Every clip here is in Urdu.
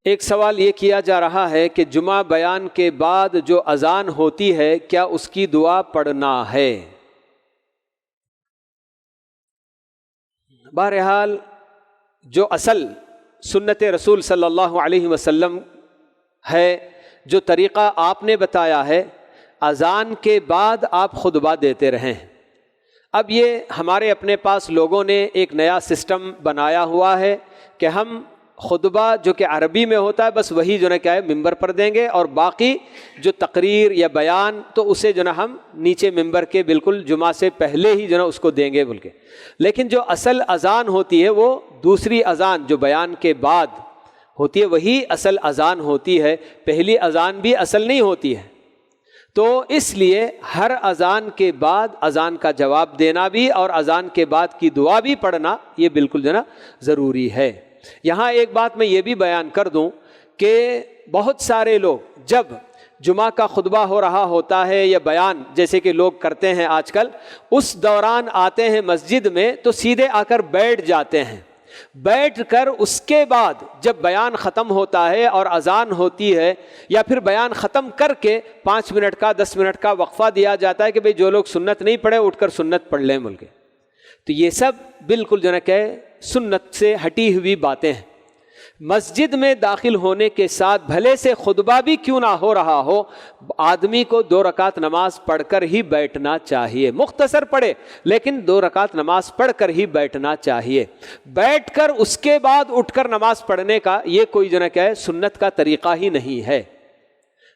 ایک سوال یہ کیا جا رہا ہے کہ جمعہ بیان کے بعد جو اذان ہوتی ہے کیا اس کی دعا پڑھنا ہے؟ بہرحال جو اصل سنت رسول صلی اللہ علیہ وسلم ہے، جو طریقہ آپ نے بتایا ہے، اذان کے بعد آپ خطبہ دیتے رہیں۔ اب یہ ہمارے اپنے پاس لوگوں نے ایک نیا سسٹم بنایا ہوا ہے کہ ہم خطبہ جو کہ عربی میں ہوتا ہے بس وہی جو ہے کیا ہے ممبر پر دیں گے، اور باقی جو تقریر یا بیان تو اسے جو ہے ہم نیچے ممبر کے بالکل جمعہ سے پہلے ہی جو ہے اس کو دیں گے بول کے۔ لیکن جو اصل اذان ہوتی ہے وہ دوسری اذان جو بیان کے بعد ہوتی ہے وہی اصل اذان ہوتی ہے، پہلی اذان بھی اصل نہیں ہوتی ہے۔ تو اس لیے ہر اذان کے بعد اذان کا جواب دینا بھی اور اذان کے بعد کی دعا بھی پڑھنا یہ بالکل جو ہے نا ضروری ہے۔ یہاں ایک بات میں یہ بھی بیان کر دوں کہ بہت سارے لوگ جب جمعہ کا خطبہ ہو رہا ہوتا ہے یا بیان جیسے کہ لوگ کرتے ہیں آج کل، اس دوران آتے ہیں مسجد میں تو سیدھے آ کر بیٹھ جاتے ہیں، بیٹھ کر اس کے بعد جب بیان ختم ہوتا ہے اور اذان ہوتی ہے یا پھر بیان ختم کر کے 5 منٹ کا 10 منٹ کا وقفہ دیا جاتا ہے کہ بھئی جو لوگ سنت نہیں پڑھے اٹھ کر سنت پڑھ لیں بول کے۔ تو یہ سب بالکل جو ہے کہ سنت سے ہٹی ہوئی باتیں ہیں۔ مسجد میں داخل ہونے کے ساتھ بھلے سے خطبہ بھی کیوں نہ ہو رہا ہو، آدمی کو 2 رکعت نماز پڑھ کر ہی بیٹھنا چاہیے، مختصر پڑھے لیکن 2 رکعت نماز پڑھ کر ہی بیٹھنا چاہیے۔ بیٹھ کر اس کے بعد اٹھ کر نماز پڑھنے کا یہ کوئی جو ہے کہ سنت کا طریقہ ہی نہیں ہے۔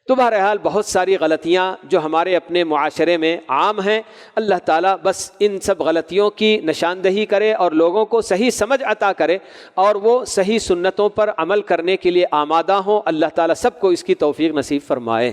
تو بہرحال بہت ساری غلطیاں جو ہمارے اپنے معاشرے میں عام ہیں، اللہ تعالیٰ بس ان سب غلطیوں کی نشاندہی کرے اور لوگوں کو صحیح سمجھ عطا کرے اور وہ صحیح سنتوں پر عمل کرنے کے لیے آمادہ ہوں۔ اللہ تعالیٰ سب کو اس کی توفیق نصیب فرمائے۔